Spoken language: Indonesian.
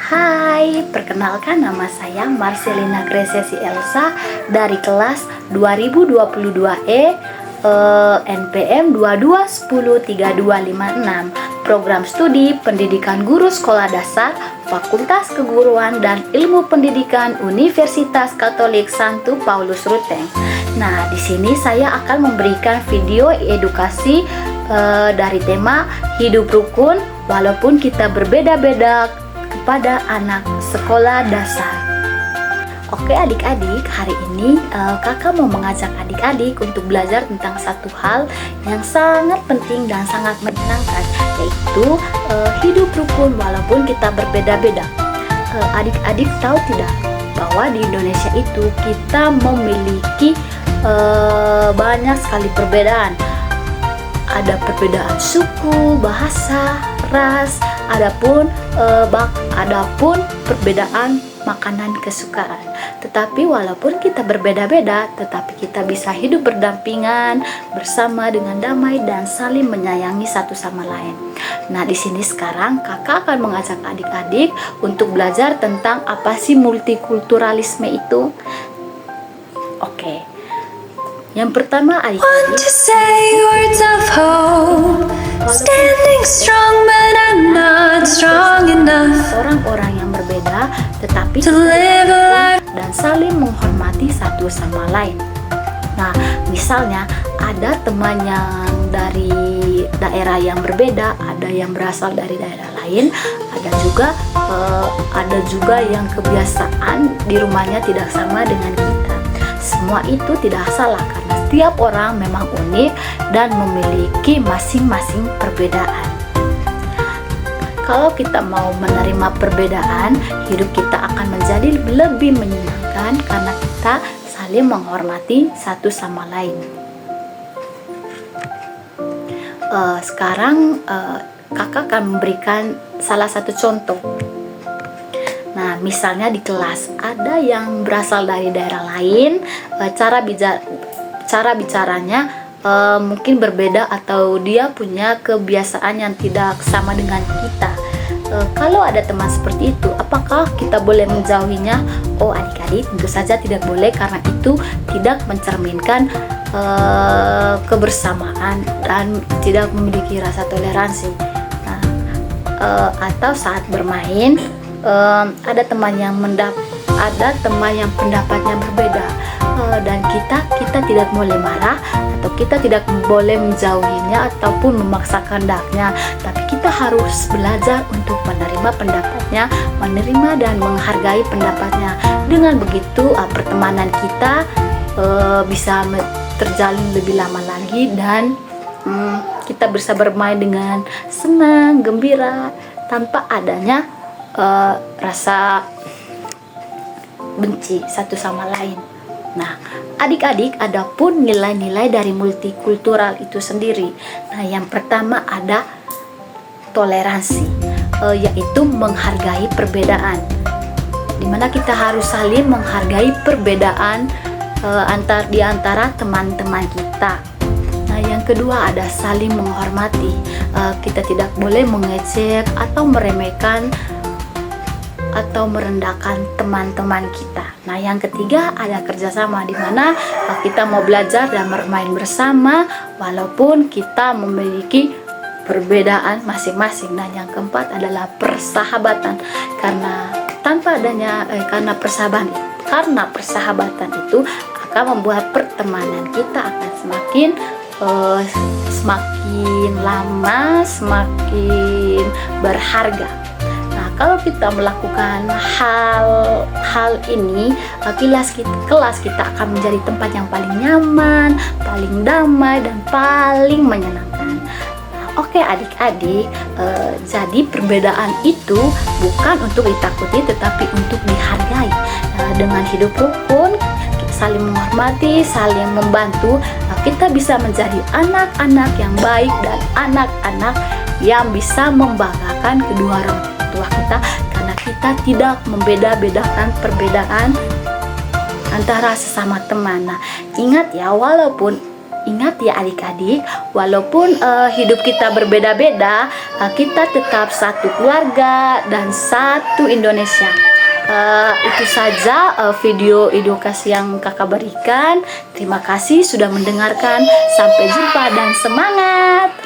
Hai, perkenalkan nama saya Marcelina Crescesi Elsa dari kelas 2022E NPM 22103256, Program Studi Pendidikan Guru Sekolah Dasar Fakultas Keguruan dan Ilmu Pendidikan Universitas Katolik Santo Paulus Ruteng. Nah, di sini saya akan memberikan video edukasi dari tema hidup rukun walaupun kita berbeda-beda kepada anak sekolah dasar. Oke adik-adik, hari ini kakak mau mengajak adik-adik untuk belajar tentang satu hal yang sangat penting dan sangat menyenangkan, yaitu hidup rukun walaupun kita berbeda-beda. Adik-adik tahu tidak bahwa di Indonesia itu kita memiliki banyak sekali perbedaan. Ada perbedaan suku, bahasa, ras, adapun perbedaan makanan kesukaan. Tetapi walaupun kita berbeda-beda, tetapi kita bisa hidup berdampingan bersama dengan damai dan saling menyayangi satu sama lain. Nah, di sini sekarang kakak akan mengajak adik-adik untuk belajar tentang apa sih multikulturalisme itu. Oke. Yang pertama adik-adik, orang-orang yang berbeda tetapi dan saling menghormati satu sama lain. Nah, misalnya ada teman yang dari daerah yang berbeda, ada yang berasal dari daerah lain, ada juga yang kebiasaan di rumahnya tidak sama dengan kita. Semua itu tidak salah karena setiap orang memang unik dan memiliki masing-masing perbedaan. Kalau kita mau menerima perbedaan, hidup kita akan menjadi lebih menyenangkan karena kita saling menghormati satu sama lain. Sekarang kakak akan memberikan salah satu contoh. Nah, misalnya di kelas ada yang berasal dari daerah lain, cara bicaranya mungkin berbeda atau dia punya kebiasaan yang tidak sama dengan kita. Kalau ada teman seperti itu, apakah kita boleh menjauhinya? Oh adik-adik, tentu saja tidak boleh karena itu tidak mencerminkan kebersamaan dan tidak memiliki rasa toleransi. Nah, atau saat bermain ada teman yang pendapatnya berbeda dan kita tidak boleh marah atau kita tidak boleh menjauhinya ataupun memaksakan kehendaknya, tapi kita harus belajar untuk menerima pendapatnya, menerima dan menghargai pendapatnya. Dengan begitu pertemanan kita bisa terjalin lebih lama lagi dan kita bisa bermain dengan senang, gembira tanpa adanya rasa benci satu sama lain. Nah, adik-adik, ada pun nilai-nilai dari multikultural itu sendiri. Nah, yang pertama ada toleransi, yaitu menghargai perbedaan, dimana kita harus saling menghargai perbedaan di antara teman-teman kita. Nah, yang kedua ada saling menghormati. Kita tidak boleh mengejek atau meremehkan atau merendahkan teman-teman kita. Nah, yang ketiga ada kerjasama, di mana kita mau belajar dan bermain bersama walaupun kita memiliki perbedaan masing-masing. Dan yang keempat adalah persahabatan, karena persahabatan itu akan membuat pertemanan kita akan semakin lama, semakin berharga. Nah, kalau kita melakukan hal ini, kelas kita akan menjadi tempat yang paling nyaman, paling damai, dan paling menyenangkan. Nah, oke adik-adik, jadi perbedaan itu bukan untuk ditakuti tetapi untuk dihargai. Dengan hidup rukun, saling menghormati, saling membantu, kita bisa menjadi anak-anak yang baik dan anak-anak yang bisa membanggakan kedua orang tua kita, karena kita tidak membeda-bedakan perbedaan antara sesama teman. Nah, ingat ya adik-adik, walaupun hidup kita berbeda-beda, kita tetap satu keluarga dan satu Indonesia. Itu saja video edukasi yang kakak berikan. Terima kasih sudah mendengarkan. Sampai jumpa dan semangat!